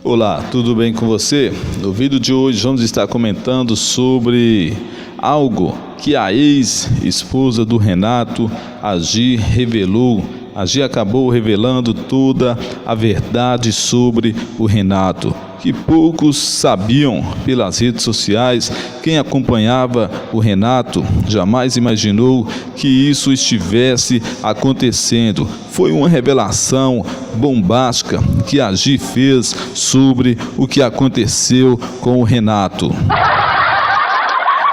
Olá, tudo bem com você? No vídeo de hoje vamos estar comentando sobre algo que a ex-esposa do Renato, a Gi, revelou. A Gi acabou revelando toda a verdade sobre o Renato, que poucos sabiam pelas redes sociais. Quem acompanhava o Renato jamais imaginou que isso estivesse acontecendo. Foi uma revelação bombástica que a Gi fez sobre o que aconteceu com o Renato.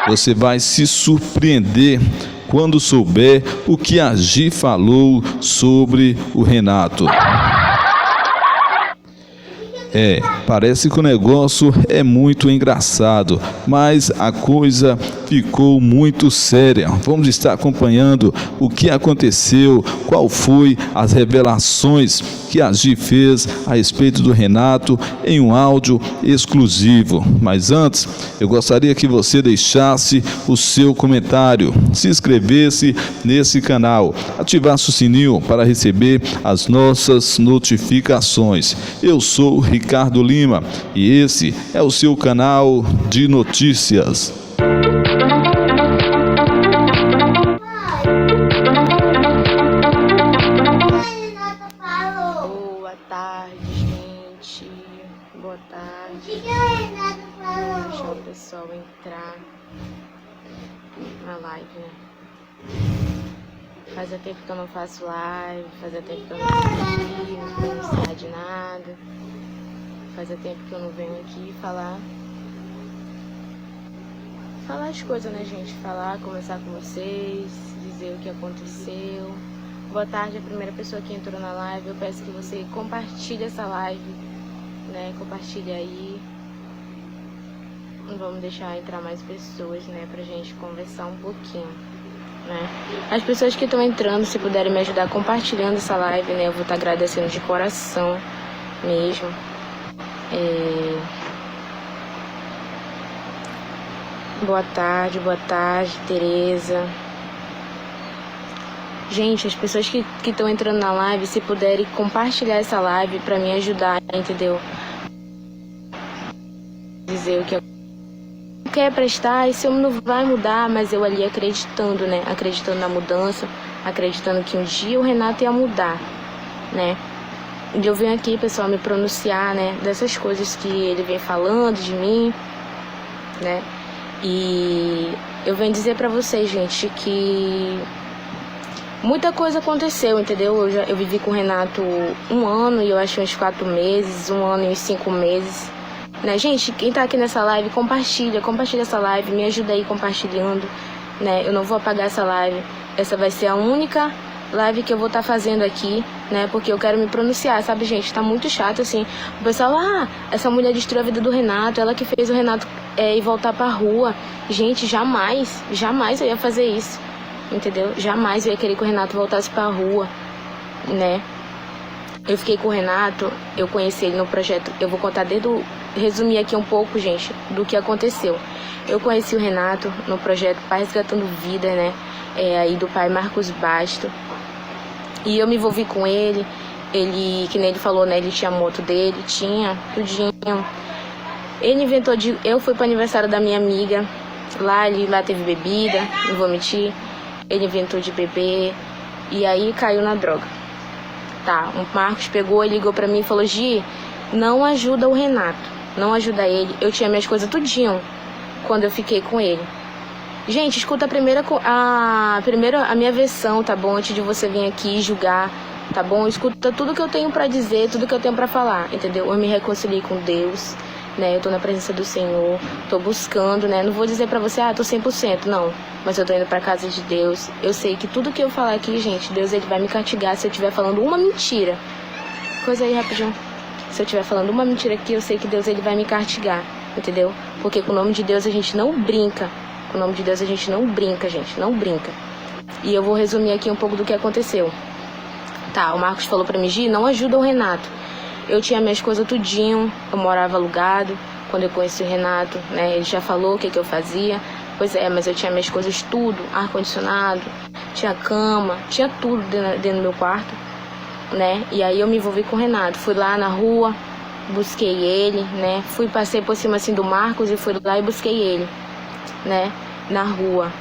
Você vai se surpreender quando souber o que a Gi falou sobre o Renato. Parece que o negócio é muito engraçado, mas a coisa ficou muito séria. Vamos estar acompanhando o que aconteceu, qual foi as revelações que a Gi fez a respeito do Renato em um áudio exclusivo. Mas antes, eu gostaria que você deixasse o seu comentário, se inscrevesse nesse canal, ativasse o sininho para receber as nossas notificações. Eu sou Ricardo Lima e esse é o seu canal de notícias. Boa tarde, gente. Boa tarde. Vou deixar o pessoal entrar na live, né? Fazia tempo que eu não faço live, fazia tempo que eu não venho aqui, não pronunciar de nada. Fazia tempo que eu não venho aqui falar as coisas, né, gente? Conversar com vocês, dizer o que aconteceu. Boa tarde, a primeira pessoa que entrou na live. Eu peço que você compartilhe essa live, né? Compartilhe aí. Vamos deixar entrar mais pessoas, né? Pra gente conversar um pouquinho, né? As pessoas que estão entrando, se puderem me ajudar compartilhando essa live, né? Eu vou estar agradecendo de coração mesmo. Boa tarde, Tereza. Gente, as pessoas que estão entrando na live, se puderem compartilhar essa live pra me ajudar, entendeu? Dizer o que não quer prestar, esse homem não vai mudar, mas eu ali acreditando, né? Acreditando na mudança, acreditando que um dia o Renato ia mudar, né? E eu venho aqui, pessoal, me pronunciar, né? Dessas coisas que ele vem falando de mim, né? E eu venho dizer pra vocês, gente, que muita coisa aconteceu, entendeu? Eu vivi com o Renato 1 ano e eu acho uns 4 meses, 1 ano e 5 meses, né? Gente, quem tá aqui nessa live, compartilha essa live, me ajuda aí compartilhando, né? Eu não vou apagar essa live, essa vai ser a única live que eu vou estar fazendo aqui, né? Porque eu quero me pronunciar, sabe, gente? Tá muito chato, assim. O pessoal, essa mulher destruiu a vida do Renato, ela que fez o Renato ir voltar pra rua. Gente, jamais eu ia fazer isso, entendeu? Jamais eu ia querer que o Renato voltasse pra rua, né? Eu fiquei com o Renato, eu conheci ele no projeto, eu vou contar resumir aqui um pouco, gente, do que aconteceu. Eu conheci o Renato no projeto Pai Resgatando Vida, né? Aí do pai Marcos Basto. E eu me envolvi com ele, que nem ele falou, né? Ele tinha a moto dele, tinha tudinho. Ele inventou eu fui pro aniversário da minha amiga, lá teve bebida, não vou mentir. Ele inventou de beber e aí caiu na droga. Tá, o Marcos pegou e ligou pra mim e falou: Gi, não ajuda o Renato, não ajuda ele. Eu tinha minhas coisas tudinho quando eu fiquei com ele. Gente, escuta a minha versão, tá bom? Antes de você vir aqui julgar, tá bom? Escuta tudo que eu tenho pra dizer, tudo que eu tenho pra falar, entendeu? Eu me reconciliei com Deus, né? Eu tô na presença do Senhor, tô buscando, né? Não vou dizer pra você, tô 100%, não. Mas eu tô indo pra casa de Deus. Eu sei que tudo que eu falar aqui, gente, Deus, ele vai me castigar se eu estiver falando uma mentira. Coisa aí, rapidinho. Se eu estiver falando uma mentira aqui, eu sei que Deus, ele vai me castigar, entendeu? Porque com o nome de Deus a gente não brinca. Com o nome de Deus a gente não brinca, gente, não brinca. E eu vou resumir aqui um pouco do que aconteceu. Tá, o Marcos falou pra mim: Gi, não ajuda o Renato. Eu tinha minhas coisas tudinho, eu morava alugado quando eu conheci o Renato, né? Ele já falou o que eu fazia. Pois é, mas eu tinha minhas coisas tudo, ar-condicionado, tinha cama, tinha tudo dentro do meu quarto, né? E aí eu me envolvi com o Renato. Fui lá na rua, busquei ele, né? Passei por cima assim do Marcos e fui lá e busquei ele, né? Na rua.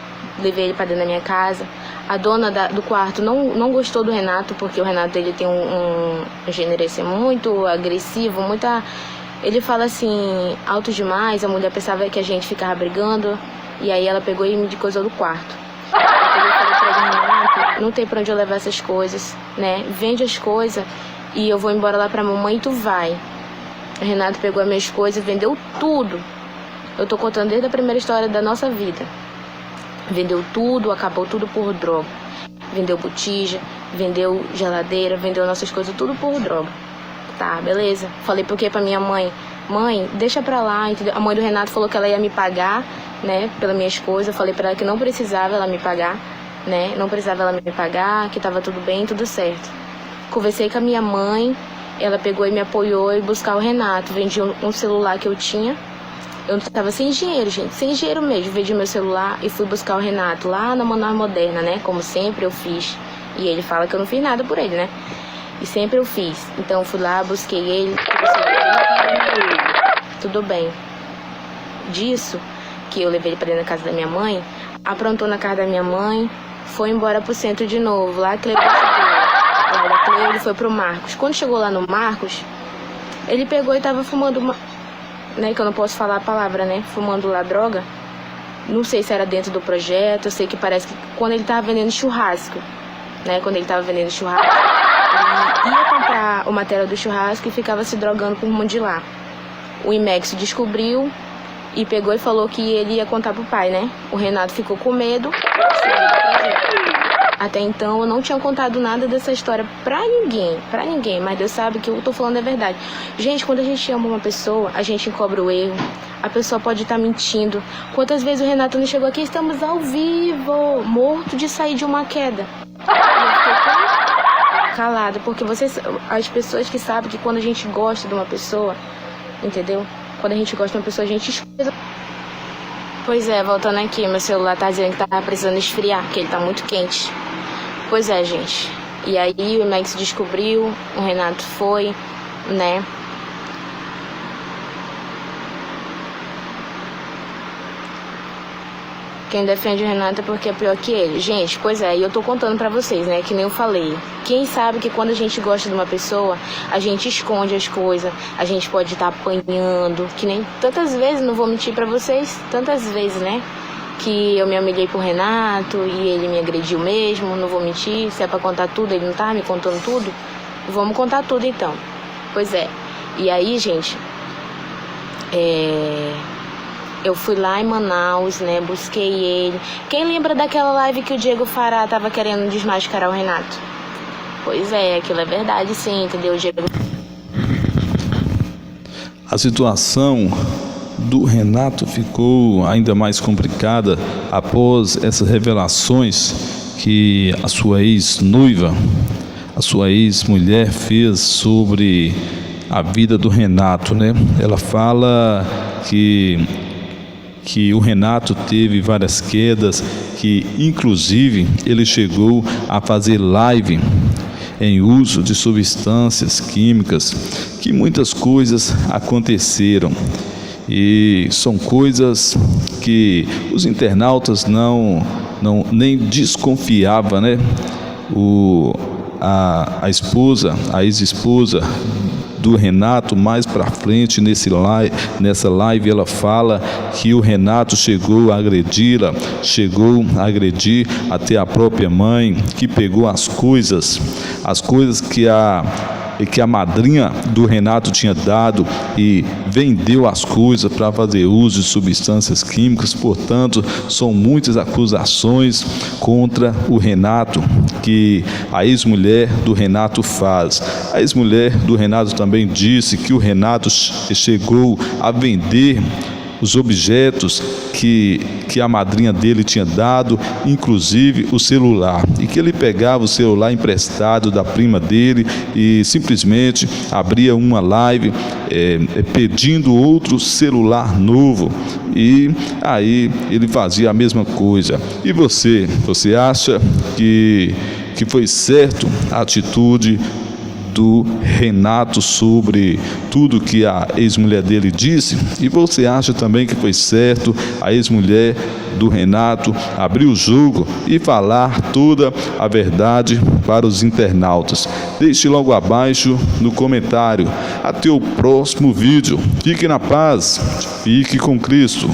Levei ele para dentro da minha casa. A dona do quarto não gostou do Renato, porque o Renato ele tem um gênero assim, muito agressivo, ele fala assim, alto demais. A mulher pensava que a gente ficava brigando, e aí ela pegou e me coisou do quarto. Eu falei pra ele, Renato, não tem pra onde eu levar essas coisas, né? Vende as coisas e eu vou embora lá pra mamãe e tu vai. O Renato pegou as minhas coisas, vendeu tudo. Eu tô contando desde a primeira história da nossa vida. Vendeu tudo, acabou tudo por droga. Vendeu botija, vendeu geladeira, vendeu nossas coisas, tudo por droga. Tá, beleza. Falei porque pra minha mãe, mãe, deixa pra lá, entendeu? A mãe do Renato falou que ela ia me pagar, né, pelas minhas coisas. Falei pra ela que não precisava ela me pagar, né, não precisava ela me pagar, que tava tudo bem, tudo certo. Conversei com a minha mãe, ela pegou e me apoiou em buscar o Renato. Vendi um celular que eu tinha. Eu tava sem dinheiro, gente, sem dinheiro mesmo. Vendi meu celular e fui buscar o Renato lá na Manaus Moderna, né? Como sempre eu fiz. E ele fala que eu não fiz nada por ele, né? E sempre eu fiz. Então eu fui lá, busquei ele. Tudo bem. Disso, que eu levei ele pra dentro da casa da minha mãe, aprontou na casa da minha mãe, foi embora pro centro de novo. Lá que ele foi pro Marcos. Quando chegou lá no Marcos, ele pegou e tava fumando uma... né, que eu não posso falar a palavra, né, fumando lá droga. Não sei se era dentro do projeto. Eu sei que parece que quando ele tava vendendo churrasco, né, ele ia comprar o material do churrasco e ficava se drogando por mundo de lá. O IMEX descobriu e pegou e falou que ele ia contar pro pai, né. O Renato ficou com medo. Até então eu não tinha contado nada dessa história pra ninguém, mas Deus sabe que eu tô falando é verdade. Gente, quando a gente ama uma pessoa, a gente encobre o erro, a pessoa pode estar mentindo. Quantas vezes o Renato não chegou aqui, estamos ao vivo, morto de sair de uma queda. E eu fiquei calada, porque as pessoas que sabem que quando a gente gosta de uma pessoa, entendeu? Quando a gente gosta de uma pessoa, a gente escuta. Pois é, voltando aqui, meu celular tá dizendo que tá precisando esfriar, que ele tá muito quente. Pois é, gente. E aí o IMEX descobriu, o Renato foi, né? Quem defende o Renato é porque é pior que ele. Gente, pois é, e eu tô contando pra vocês, né? Que nem eu falei. Quem sabe que quando a gente gosta de uma pessoa, a gente esconde as coisas, a gente pode estar apanhando, que nem tantas vezes, não vou mentir pra vocês, tantas vezes, né? Que eu me humilhei pro Renato e ele me agrediu mesmo, não vou mentir. Se é pra contar tudo, ele não tá me contando tudo. Vamos contar tudo então. Pois é. E aí, gente, eu fui lá em Manaus, né, busquei ele. Quem lembra daquela live que o Diego Fará tava querendo desmascarar o Renato? Pois é, aquilo é verdade sim, entendeu, Diego? A situação do Renato ficou ainda mais complicada após essas revelações que a sua ex-noiva, a sua ex-mulher fez sobre a vida do Renato, né? Ela fala que o Renato teve várias quedas, que inclusive ele chegou a fazer live em uso de substâncias químicas, que muitas coisas aconteceram. E são coisas que os internautas nem desconfiavam, né? A ex-esposa do Renato, mais para frente nessa live, ela fala que o Renato chegou a agredi-la, chegou a agredir até a própria mãe, que pegou as coisas que a madrinha do Renato tinha dado e vendeu as coisas para fazer uso de substâncias químicas. Portanto, são muitas acusações contra o Renato que a ex-mulher do Renato faz. A ex-mulher do Renato também disse que o Renato chegou a vender os objetos que a madrinha dele tinha dado, inclusive o celular, e que ele pegava o celular emprestado da prima dele e simplesmente abria uma live pedindo outro celular novo, e aí ele fazia a mesma coisa. E você acha que foi certo a atitude do Renato sobre tudo que a ex-mulher dele disse? E você acha também que foi certo a ex-mulher do Renato abrir o jogo e falar toda a verdade para os internautas? Deixe logo abaixo no comentário. Até o próximo vídeo. Fique na paz. Fique com Cristo.